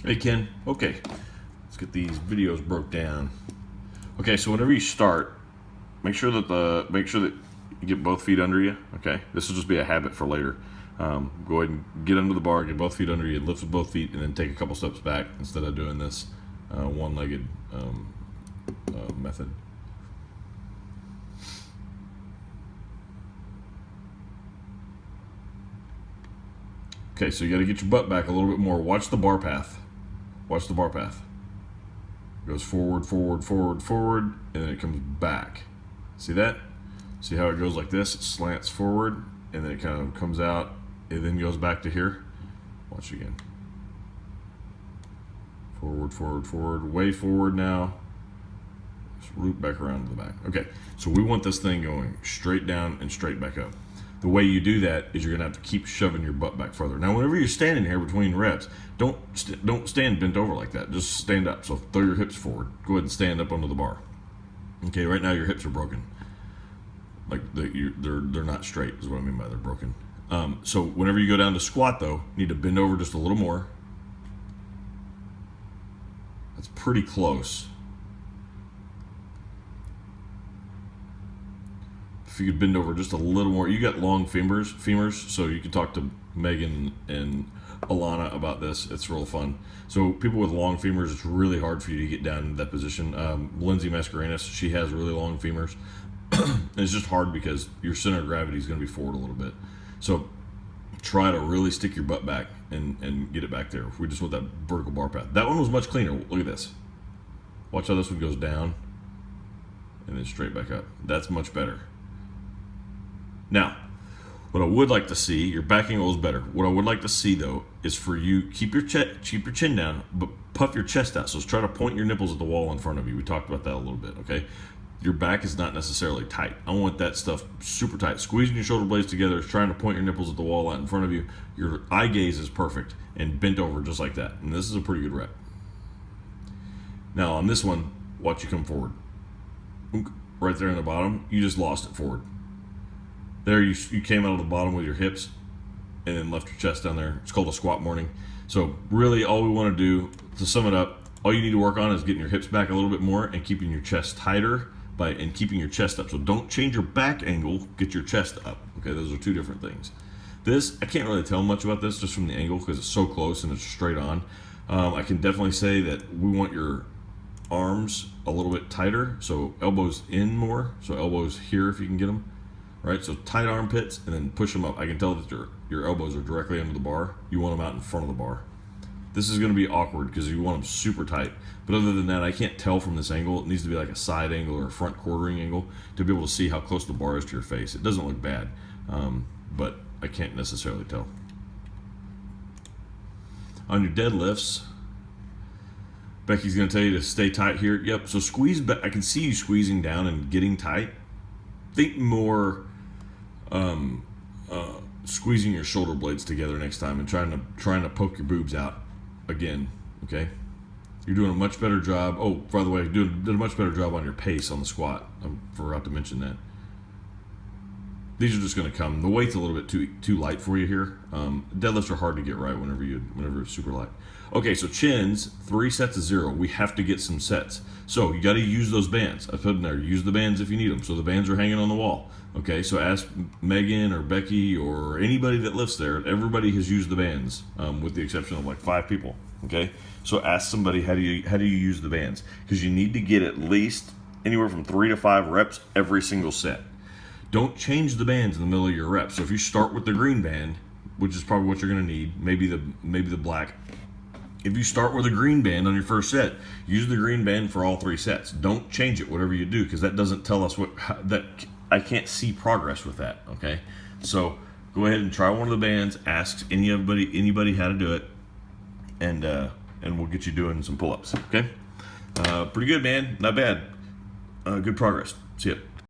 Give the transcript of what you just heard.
Hey Ken, okay, let's get these videos broke down. Okay, so whenever you start, make sure that you get both feet under you. Okay, this will just be a habit for later. Go ahead and get under the bar, get both feet under you, lift with both feet, and then take a couple steps back instead of doing this one-legged method. Okay, so you got to get your butt back a little bit more. Watch the bar path. Watch the bar path. It goes forward, forward, forward, forward, and then it comes back. See that? See how it goes like this? It slants forward, and then it kind of comes out, and then goes back to here. Watch again. Forward, forward, forward, way forward now. Just loop back around to the back. Okay, so we want this thing going straight down and straight back up. The way you do that is you're going to have to keep shoving your butt back further. Now, whenever you're standing here between reps, don't stand bent over like that. Just stand up. So throw your hips forward. Go ahead and stand up under the bar. Okay, right now your hips are broken. Like they're not straight is what I mean by they're broken. So whenever you go down to squat, though, you need to bend over just a little more. That's pretty close. If you could bend over just a little more. You got long femurs, so you can talk to Megan and Alana about this. It's real fun. So people with long femurs, it's really hard for you to get down in that position. Lindsay Mascarenas, she has really long femurs. And it's just hard because your center of gravity is going to be forward a little bit. So try to really stick your butt back and get it back there. We just want that vertical bar path. That one was much cleaner. Look at this. Watch how this one goes down and then straight back up. That's much better. Now, what I would like to see, your back angle is better. What I would like to see, though, is for you, keep your chin down, but puff your chest out. So try to point your nipples at the wall in front of you. We talked about that a little bit, okay? Your back is not necessarily tight. I want that stuff super tight. Squeezing your shoulder blades together, trying to point your nipples at the wall out in front of you. Your eye gaze is perfect and bent over just like that. And this is a pretty good rep. Now, on this one, watch you come forward. Right there in the bottom, you just lost it forward. There you came out of the bottom with your hips and then left your chest down there. It's called a squat morning. So really all we want to do, to sum it up, all you need to work on is getting your hips back a little bit more and keeping your chest tighter and keeping your chest up. So don't change your back angle, get your chest up. Okay, those are two different things. This, I can't really tell much about this just from the angle because it's so close and it's straight on. I can definitely say that we want your arms a little bit tighter, so elbows in more, so elbows here if you can get them. Right, so tight armpits and then push them up. I can tell that your elbows are directly under the bar. You want them out in front of the bar. This is going to be awkward because you want them super tight. But other than that, I can't tell from this angle. It needs to be like a side angle or a front quartering angle to be able to see how close the bar is to your face. It doesn't look bad, but I can't necessarily tell. On your deadlifts, Becky's going to tell you to stay tight here. Yep, so squeeze back. I can see you squeezing down and getting tight. Think more squeezing your shoulder blades together next time and trying to poke your boobs out again. Okay, you're doing a much better job. Oh, by the way, did a much better job on your pace on the squat. I forgot to mention that. These are just going to come. The weight's a little bit too light for you here. Deadlifts are hard to get right whenever it's super light. Okay, so chins, 3 sets of 0. We have to get some sets. So you got to use those bands. I put in there, use the bands if you need them. So the bands are hanging on the wall. Okay, so ask Megan or Becky or anybody that lifts there. Everybody has used the bands, with the exception of like 5 people. Okay, so ask somebody how do you use the bands, because you need to get at least anywhere from 3 to 5 reps every single set. Don't change the bands in the middle of your reps. So if you start with the green band, which is probably what you're going to need, maybe the black. If you start with a green band on your first set, use the green band for all 3 sets. Don't change it whatever you do, because that doesn't tell us that I can't see progress with that. Okay, so go ahead and try one of the bands. Ask anybody how to do it, and we'll get you doing some pull-ups. Okay, pretty good, man. Not bad. Good progress. See ya.